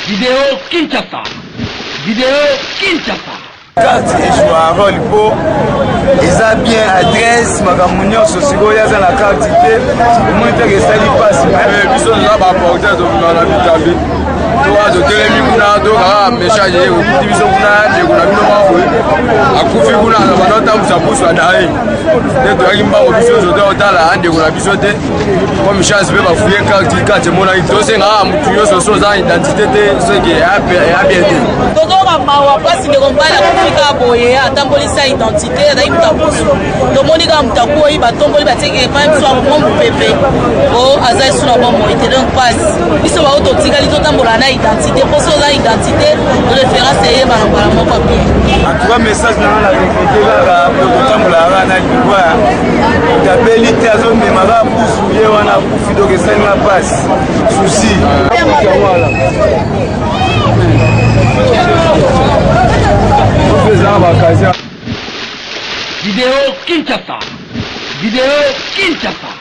Vidéo Kinshasa. Vidéo Kinshasa. Carte joue un rôle beau. Ils ont bien adresse, Magamounion, Sosigo, Yaza la carte d'idée. Le moins que ça lui passe. Mais ils sont là pour apporter dans la vitamine. De télémi kuna to ka message ko division kuna de kuna bino ma akufi kuna na banota musapusu adai ne to yimba ko biso zo to tala ande kuna biso te ko message be ba fuye carte mona to se nga mutu yo so za identité te so ke a bien te toto ba mawa place de kombala kufika boye atambolisa identité na imutapusu to monika mutaku yi ba tomboli ba teke pa so mo pepe o azai suna ba mo ite donc passe biso ba auto tikali to tambola na identité pour ça l'identité de référence est par mon papier. En tout cas message dans la récolté là pour tambola na quoi d'abelité azo memara pour souiller wana kufi donc ça na passe souci voilà Vidéo Kinshasa. Vidéo Kinshasa.